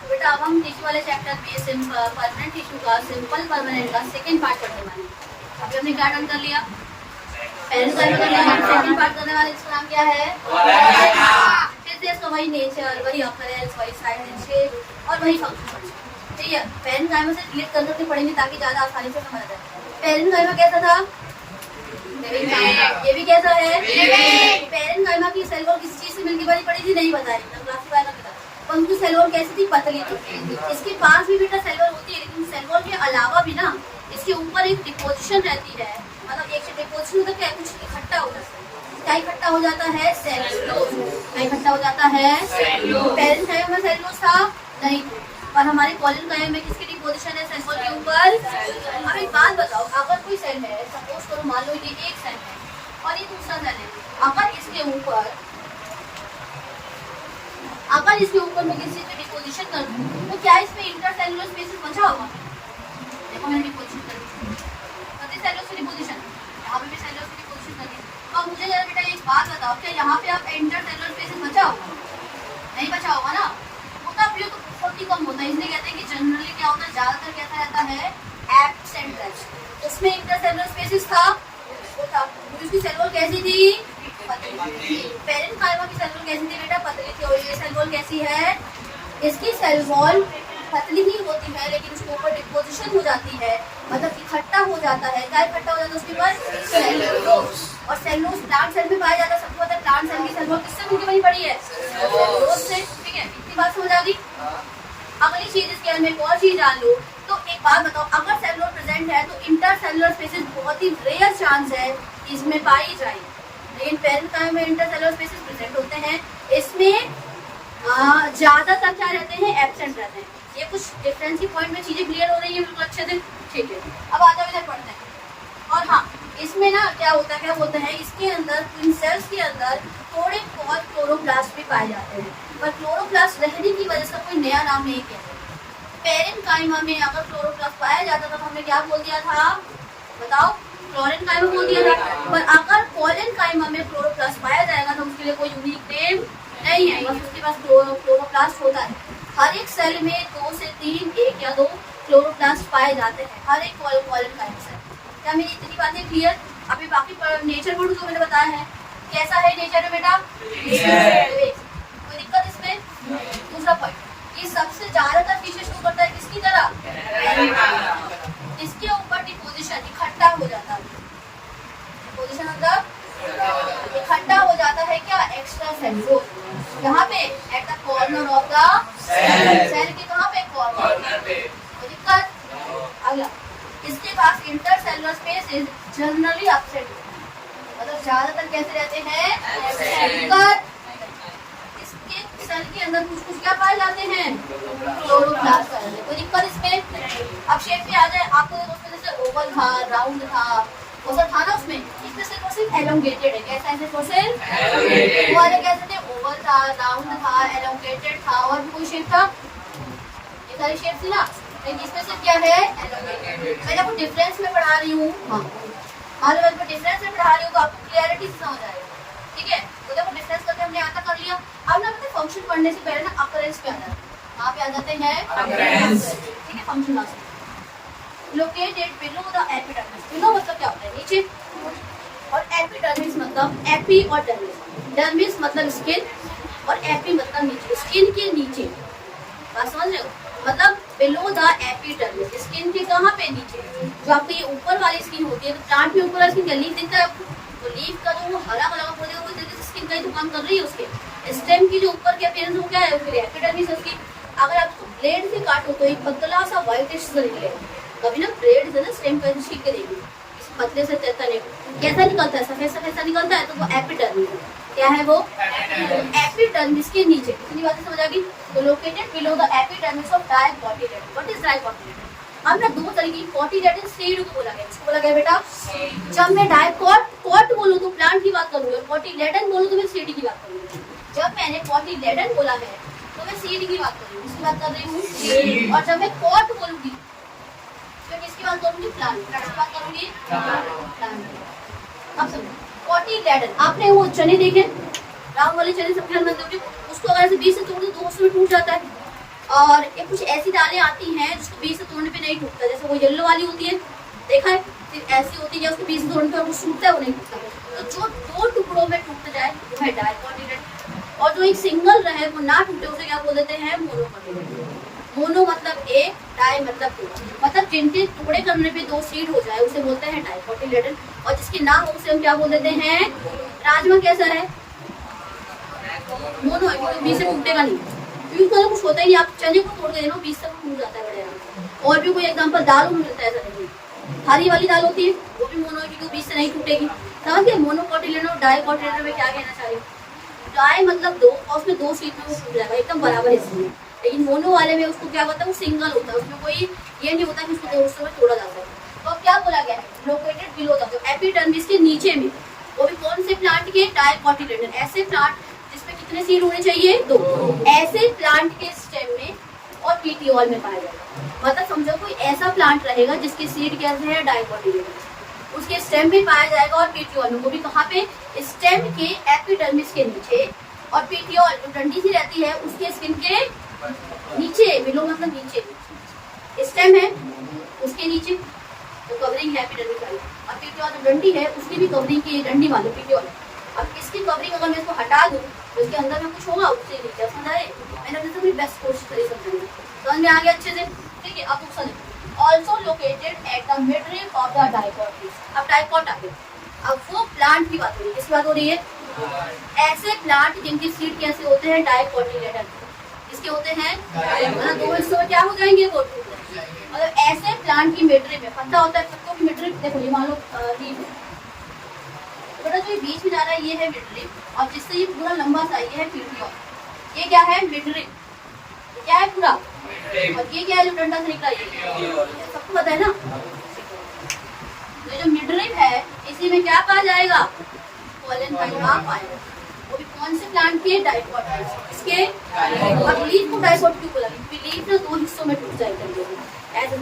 तो बेटा अब हम टिश्यू वाले चैप्टर में सिंपल परमानेंट टिश्यू का सिंपल परमानेंट का सेकंड पार्ट पढ़ने वाले हैं। अभी हमने क्या डन कर लिया, पेरेंकाइमा कर लिया, सेकंड पार्ट करने वाले इसका नाम क्या है, फिर से इसका वही नेचर, वही अकरेंस, वही साइज एंड शेप और वही फंक्शन पढ़ेंगे। ठीक है, पेरेंकाइमा से रिलेट करके पढ़ेंगे ताकि ज्यादा आसानी से समझ जाए। पेरेंकाइमा कैसा था, ये भी कैसा है, पेरेंकाइमा की सेल वॉल किस चीज से मिलकर बनी पड़ी थी नहीं बताई, क्लासिफाई का था। परंतु सेल वॉल कैसी थी, पतली थी। इसके पास भी बेटा सेल वॉल होती है, लेकिन सेल वॉल के अलावा भी ना इसके ऊपर एक डिपोजिशन रहती है, मतलब एक डिपोजिशन मतलब क्या, कुछ इकट्ठा हो जाता है। क्या इकट्ठा हो जाता है, सेलुलोज। क्या इकट्ठा हो जाता है, पेरेंकाइमा में सेलुलोज था नहीं, और हमारे पेरेंकाइमा में किसकी डिपोजिशन है, सेल वॉल के ऊपर। अब एक बात बताओ, अगर कोई सेल है, सपोज करो मान लो ये एक सेल है और ये दूसरा सेल है, अगर इसके ऊपर मैं किसी पे डिपोजिशन कर दूं तो क्या इसमें इंटरसेलुलर स्पेसेस बचा होगा। देखो मैंने डिपोजिशन कर दी, सेलुलोज की डिपोजिशन, यहाँ पे भी सेलुलोज की डिपोजिशन कर दी। अब मुझे जरा बेटा एक बात बताओ, क्या यहाँ पे आप इंटरसेलुलर स्पेसेस बचा होगा, नहीं बचा होगा ना, होता भी हो तो बहुत ही कम होता है। इसलिए कहते हैं कि जनरली क्या होता है, ज्यादातर कैसा रहता है, एब्सेंट रहता। इसमें इंटरसेलुलर स्पेसेस था, उसकी सेल वॉल कैसी थी, पेरेंकाइमा की सेल वॉल कैसी थी बेटा, पतली थी। और ये सेल वॉल कैसी है, इसकी सेल वॉल पतली ही होती है, लेकिन उसके ऊपर डिपोजिशन हो जाती है, मतलब इकट्ठा हो जाता है। क्या इकट्ठा हो जाता है उसके ऊपर, सेलुलोज। और सेलुलोज प्लांट सेल में पाया जाता है, सबको पता है प्लांट सेल की सेल वॉल किससे मिलकर बनी पड़ी है, सेलुलोज से। ठीक है, इतनी बात समझ आ गई। अगली चीज इसके अंदर एक और चीज जान लो, तो एक बात बताओ, अगर सेलुलोज प्रेजेंट है तो इंटरसेलुलर स्पेसेस बहुत ही रेयर चांस है इसमें पाई जाए, लेकिन पेरेंकाइमा में इंटरसेलुलर स्पेसेस प्रेजेंट होते हैं। इसमें ज्यादातर क्या रहते हैं, एब्सेंट रहते हैं। ये कुछ डिफरेंस की पॉइंट में चीजें क्लियर हो रही है बिल्कुल अच्छे से। ठीक है, अब आ जाओ इधर पढ़ते हैं। और हाँ, इसमें ना क्या होता है, इसके अंदर इन सेल्स के अंदर थोड़े बहुत क्लोरोप्लास्ट भी पाए जाते हैं, पर क्लोरोप्लास्ट रहने की वजह से कोई नया नाम नहीं कहते। पेरेंकाइमा में अगर क्लोरोप्लास्ट पाया जाता था तो हमने क्या बोल दिया था, बताओ, क्लोरेनकाइमा बोल दिया था। पर अगर पेरेंकाइमा में क्लोरोप्लास्ट पाया जाएगा तो उसके लिए कोई यूनिक नेम नहीं है, बस उसके पास क्लोरोप्लास्ट होता है। हर एक सेल में 2 से 3, 1 या 2 क्लोरोप्लास्ट पाए जाते हैं, हर एक पेरेंकाइमा से। क्या मेरी इतनी बातें क्लियर। अभी बाकी नेचर पढ़ो जो मैंने बताया है, कैसा है नेचर में बेटा, कोई दिक्कत इसमें। दूसरा पॉइंट, ये सबसे ज्यादातर फीचर शो करता है किसकी तरह, इसके ऊपर डिपोजिशन इकट्ठा हो जाता है, डिपोजिशन मतलब इकट्ठा हो जाता है क्या, एक्स्ट्रा सेलुलोज। यहाँ पे at the corner of the cell के, कहाँ पे, कॉर्नर पे। कोई दिक्कत। अगला, इसके पास इंटरसेलुलर स्पेस जनरली एब्सेंट, मतलब ज्यादातर कैसे रहते हैं, इसके सेल के अंदर कुछ क्या पाए जाते हैं, क्लोरोप्लास्ट पाए जाते हैं। कोई दिक्कत इसमें। अब शेप पे आ जाए, आपको उसमें जैसे ओवल था, राउंड था, वो सब था ना उसमें, इसमें सिर्फ एलोंगेटेड है। कैसा है, सिर्फ वो वाले कैसे थे, ओवल था, राउंड था, एलोंगेटेड था, और भी कोई शेप था, ये सारी शेप थी ना, लेकिन इसमें सिर्फ क्या है, एलोंगेटेड। मैं आपको डिफरेंस में पढ़ा रही हूँ, हाँ लेवल पर डिफरेंस में पढ़ा रही हूँ तो आपको क्लियरिटी से समझ आएगा। ठीक है, तो देखो डिफरेंस करके हमने आता कर लिया। अब ना पता फंक्शन पढ़ने से पहले ना अकरेंस पे आ जाते हैं, वहाँ पे आ जाते हैं अकरेंस। ठीक है, function located below the epidermis. Below मतलब क्या होता है, नीचे, और एपिडर्मिस मतलब एपी और डर्मिस। डर्मिस मतलब स्किन और एपी मतलब नीचे, स्किन के नीचे। बात समझ रहे हो, मतलब बिलो द एपिडर्मिस, स्किन के कहाँ पे, नीचे। जो आपको ये ऊपर वाली स्किन होती है, तो प्लांट में ऊपर वाली स्किन, लीफ दिखता है आपको, तो लीफ का जो हरा कलर का वो तरीके से स्किन का ही तो काम कर रही है। उसके स्टेम की जो ऊपर की अपीयरेंस वो क्या है, उसके एपिडर्मिस है उसकी। अगर आप उसको ब्लेड से काटो तो एक पतला सा व्हाइटिश सा निकलेगा। कभी ना ब्लेड से ना स्टेम का छील के देखिए, पतले से तने कैसा निकलता है, सफेद सफेद सा निकलता है, तो वो एपिडर्मिस है। क्या है वो, एपिडर्मिस के नीचे। इतनी बातें समझ आ गई। तो located below the epidermis of dicotyledon. What is dicotyledon. अब ना 2 तरीके की कोटिलेडन सीड को बोला गया, इसको बोला गया बेटा, जब मैं डायकोट बोलूं तो प्लांट की बात करूंगी, कोटिलेडन बोलूं तो मैं सीड की बात करूंगी। जब मैंने कोटिलेडन बोला है तो मैं सीड की बात करूंगी, इसकी बात कर रही हूँ। और जब मैं कोट बोलूंगी तो किसकी बात करूंगी, प्लांट की बात करूंगी, प्लांट। अब समझो, कोटिलेडन, आपने वो चने देखे, राउंड वाले चने सब ख्याल मंद होंगे, उसको अगर ऐसे बीच से तोड़ दो तो उसमें टूट जाता है। और ये कुछ ऐसी दालें आती हैं जिसको बीच से तोड़ने पे नहीं टूटता, जैसे वो येलो वाली होती है, देखा है, सिर्फ ऐसी होती है उसको बीच से तोड़ने पे वो टूटता है, वो नहीं टूटता। तो जो दो टुकड़ों में टूट जाए वो है डाइकोटिलेडन, और जो एक सिंगल रहे वो ना टूटे उसे क्या बोल देते हैं, मोनोकोटिलेडन। मोनो मतलब एक, डाई मतलब दो, मतलब जिनके टुकड़े करने पे दो सीड हो जाए उसे बोलते हैं डाइकोटिलेडन, और जिसके ना हो उसे हम क्या बोल देते हैं, राजमा कैसा है, मोनो है, क्योंकि बीच से टूटेगा नहीं, क्योंकि उसका कुछ होता ही नहीं। आप चने को तोड़ के देखो बीच से टूट जाता है बड़े आराम से। और भी कोई एग्जांपल दालों में मिलता है, ऐसा नहीं, हरी वाली दाल होती है वो भी मोनो है क्योंकि बीच से नहीं टूटेगी। समझ गए, मोनोकोटिलेडन और डाइकोटिलेडन में क्या कहना चाह रही हूँ, डाई मतलब दो और उसमें दो सीट में वो टूट जाएगा एकदम बराबर हिस्से में, लेकिन मोनो वाले में उसको क्या होता है, वो सिंगल होता है, उसमें कोई ये नहीं होता कि उसको दो हिस्सों में तोड़ा जाता है। तो अब क्या बोला गया है, लोकेटेड बिलो द एपिडर्मिस के नीचे में, वो भी कौन से प्लांट के, डाइकोटिलेडन, ऐसे प्लांट जिसमें कितने सीड होने चाहिए, दो, ऐसे प्लांट के स्टेम में और पीटियोल में पाया जाएगा। मतलब समझो कोई ऐसा प्लांट रहेगा जिसके सीड कैसे है, डाइकोटिलेडन, उसके स्टेम में पाया जाएगा और पीटियोल में, वो भी कहाँ पे, स्टेम के एपिडर्मिस के नीचे, और पीटियोल जो डंडी सी रहती है उसके स्किन के नीचे, बिलो मतलब नीचे, स्टेम है उसके नीचे तो कवरिंग है एपिडर्मिस वाली, और पीटियोल जो डंडी है उसकी भी कवरिंग की, डंडी वाली पीटियोल। अब इसकी कवरिंग अगर मैं इसको हटा दूं तो इसके अंदर में कुछ होगा, उससे नीचे, समझ आए, मैंने अपने से अपनी बेस्ट कोशिश करी समझने की, समझ में आ गया अच्छे से, ठीक है। अब दूसरा देखो, also located at the midrib of the dicot. अब डाइकोट आ गया, अब वो प्लांट की बात हो रही है, किसकी बात हो रही है, ऐसे प्लांट जिनके सीड कैसे होते हैं, डाइकोटिलेडन, इसके होते हैं, मतलब दो हिस्सों में क्या हो जाएंगे, वो टूट जाएंगे। मतलब ऐसे प्लांट की मिडरिम में पता होता है सबको कि मिडरिम, देखो ये मान लो लीफ है, बेटा जो ये बीच में जा रहा है ये है मिडरिम, और जिससे ये पूरा लंबा सा ये है पीटियोल, ये क्या है, मिडरिम, क्या है पूरा, और ये क्या है जो डंडा से निकला, ये सबको पता है ना। तो जो मिडरिम है इसी में क्या पाया जाएगा, पोलन पाया, वो भी कौन से प्लांट के, डाइकोट, इसके, और लीफ को डाइकोट क्यों बोला, क्योंकि लीफ ना दो हिस्सों में टूट जाएगा, ऐसे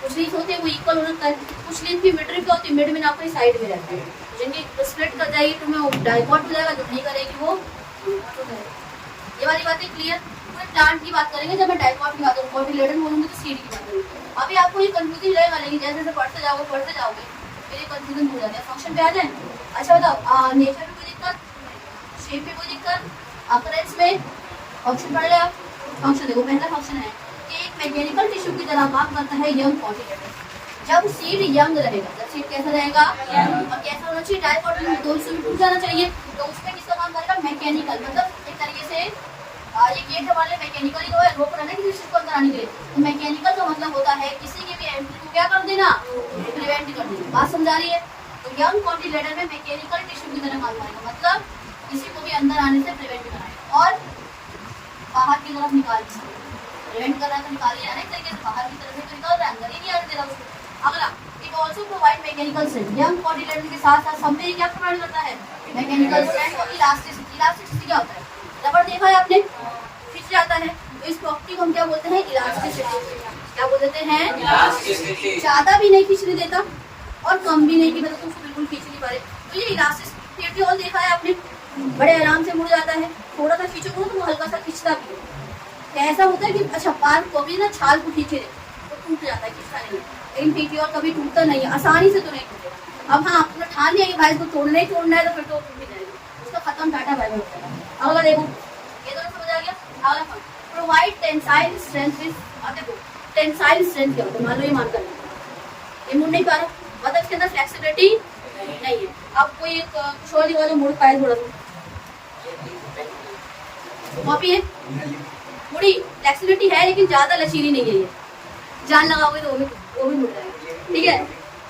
कुछ लीफ होते हैं वो इक्वल हो जाता है, कुछ लीफ की मिडरिम क्या होती है, मिड में ना अपनी साइड में रहती है, जिनकी स्प्लिट कर जाएगी तो में डाइकोट हो जाएगा, जो नहीं करेगी वो तो करेगी। ये वाली बातें क्लियर, पूरे प्लांट की बात करेंगे, जब मैं डाइकोट की बात करूँ, कोटिलेडन बोलूंगी तो सीड की बात करूँगी। अभी आपको ये कंफ्यूजन रहेगा, लेकिन जैसे जैसे पढ़ते जाओगे फिर ये कंफ्यूजन हो जाता है। फंक्शन पे आ जाए, अच्छा बताओ, नेचर में कोई दिक्कत, शेप में कोई दिक्कत, अकरेंस में ऑप्शन पढ़ ले आप। फंक्शन देखो, पहला फंक्शन है कि एक मैकेनिकल टिश्यू की तरह काम करता है यंग कोटिलेडन, जब सीड यंग रहेगा, जब सीड कैसा रहेगा, और कैसा होना चाहिए, डाइकोटिलेडन दो हिस्सों में टूट जाना चाहिए, तो उसमें किसका काम करेगा, मैकेनिकल, मतलब एक तरीके से ये गेट हमारे मैकेनिकली जो है रोक रहा है किसी चीज को अंदर आने के लिए, तो मैकेनिकल का मतलब होता है किसी की भी एंट्री को क्या कर देना, प्रिवेंट कर देना, बात समझा रही है। तो यंग कोटिलेडन में मैकेनिकल टिश्यू की तरह काम करेगा, मतलब किसी को भी अंदर आने से प्रिवेंट कराएगा और बाहर की तरफ निकाल प्रिवेंट कर रहा है, तो निकाल ही एक तरीके से बाहर की तरफ से निकाल रहा है, अंदर ही नहीं आने दे रहा उसको। अगला, it also provide mechanical strength, young cotyledon के साथ साथ सब में क्या प्रोवाइड करता है, मैकेनिकल स्ट्रेंथ और इलास्टिसिटी। इलास्टिसिटी क्या होता है, रबड़ देखा है आपने, खिंच जाता है, तो इस प्रॉपर्टी को हम क्या बोलते हैं, इलास्टिसिटी। क्या बोल देते हैं, इलास्टिसिटी। ज्यादा भी नहीं खींचने देता और कम भी नहीं कि मतलब उसको बिल्कुल खींच नहीं पा रहे, तो ये इलास्टिसिटी और देखा है आपने, बड़े आराम से मुड़ जाता है, थोड़ा सा खींचोगे तो वो हल्का सा खींचता भी है। ऐसा होता है कि अच्छा पार को भी ना छाल को खींचे तो टूट जाता है, खींचता नहीं, लेकिन पीटीओल कभी टूटता नहीं है, आसानी से तो नहीं टूटेगा। अब हाँ आपको ठान लिया कि भाई इसको तोड़ना ही तोड़ना है तो फिर तो टूट ही जाएगा, उसका खत्म टाटा बाय बाय होता है। अगला देखो, ये दोनों समझ आ गया। अगला प्रोवाइड टेंसाइल स्ट्रेंथ विद, अब देखो टेंसाइल स्ट्रेंथ क्या होता है, मान लो ये मान कर ये मुड़ नहीं पा रहा, मतलब इसके अंदर फ्लेक्सिबिलिटी नहीं है। अब कोई एक कुछ और दिखा जो मुड़ पाए थोड़ा सा, कॉपी है, मुड़ी फ्लेक्सिबिलिटी है लेकिन ज्यादा लचीली नहीं है, ये जान लगाओगे तो वो भी मुड़ जाएगा, ठीक है।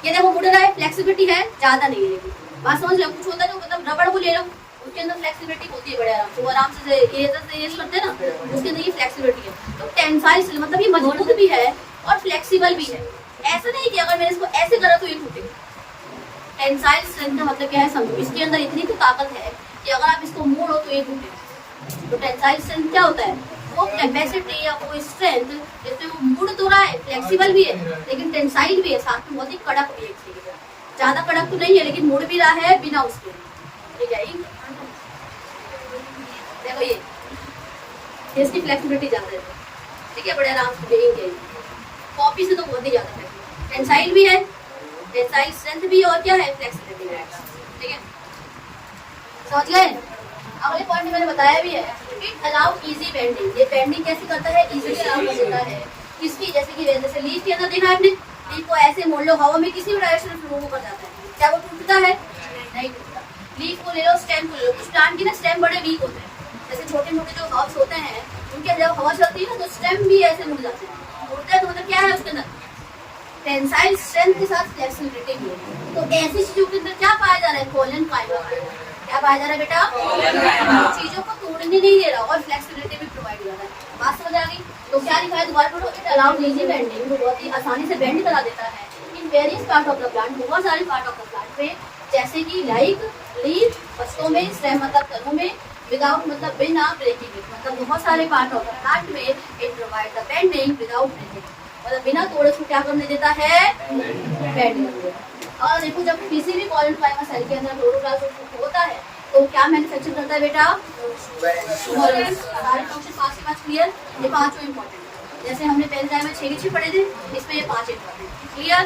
ये देखो मुड़ रहा है, फ्लेक्सिबिलिटी है, ज्यादा नहीं है, लेकिन बात समझ लो, कुछ होता है जो मतलब रबड़ को ले लो उसके अंदर फ्लेक्सिबिलिटी होती है बड़े आराम से, वो आराम से इरेजर करते हैं ना, उसके अंदर ये फ्लेक्सिबिलिटी है। तो टेंसाइल मतलब ये मजबूत भी है और फ्लेक्सिबल भी है, ऐसा नहीं कि अगर मैंने इसको ऐसे करा तो ये टूटेगा। टेंसाइल स्ट्रेंथ का मतलब क्या है समझो, इसके अंदर इतनी तो ताकत है कि अगर आप इसको मोड़ो तो ये टूटेगा। तो टेंसाइल स्ट्रेंथ क्या होता है, वो कैपेसिटी या वो स्ट्रेंथ जिसमें वो मुड़ तो रहा है, फ्लेक्सिबल भी है लेकिन टेंसाइल भी है, साथ में बहुत ही कड़क भी है, ज्यादा कड़क तो नहीं है लेकिन मुड़ भी रहा है बिना उसके, ठीक है। देखो ये इसकी फ्लेक्सिबिलिटी ज्यादा है, ठीक है, बड़े आराम से देंगे। कॉपी से तो बहुत ही ज्यादा है, टेंसाइल भी है, टेंसाइल स्ट्रेंथ भी, और क्या है, फ्लेक्सिबिलिटी भी है। ठीक है, समझ गए। अगले पॉइंट में मैंने बताया भी है, इट अलाउ इजी बेंडिंग। ये बेंडिंग कैसे करता है, इजीली अलाउ कर देता है। किसकी, जैसे कि जैसे लीफ के अंदर देखा है आपने, लीफ को ऐसे मोड़ लो, हवा में किसी भी डायरेक्शन में फ्लो कर जाता है, क्या वो टूटता है, नहीं टूटता। लीफ को ले लो, स्टेम को ले लो, कुछ प्लांट के ना स्टेम बड़े वीक होते हैं, जैसे छोटे मोटे जो हर्ब्स होते हैं उनके जब हवा चलती है ना तो स्टेम भी ऐसे मुड़ जाते हैं। मुड़ते हैं तो मतलब क्या है उसके अंदर, टेंसाइल स्ट्रेंथ के साथ फ्लेक्सिबिलिटी भी है। तो ऐसी चीजों के अंदर क्या पाया जा रहा है, कोलन फाइबर, क्या पाया जा रहा है बेटा, चीजों को तोड़ने नहीं दे रहा और फ्लेक्सिबिलिटी भी प्रोवाइड कर रहा है। बात समझ आ गई। तो क्या लिखा है, दोबारा पढ़ो, इट अलाउड इजी बेंडिंग, तो बहुत ही आसानी से बेंड करा देता है in various part of the plant, बहुत सारे पार्ट ऑफ द प्लांट पे, जैसे कि लाइक लीफ, पत्तों में, स्टेम मतलब तनों में, विदाउट मतलब बिना ब्रेकिंग इट, मतलब बहुत सारे पार्ट ऑफ द प्लांट में it provide the bending without breaking, मतलब बिना तोड़े उसको क्या करने देता है, बेंड कर देता। और देखो जब किसी भी कोलन फाइबर सेल के अंदर क्लोरोप्लास्ट होता है तो क्या मैन्युफैक्चर करता है बेटा, सारे फंक्शन 5 से 5 क्लियर, ये पांचों इंपॉर्टेंट। जैसे हमने पहले टाइम में 6 के 6 पढ़े थे, इसमें ये 5 इंपॉर्टेंट, क्लियर।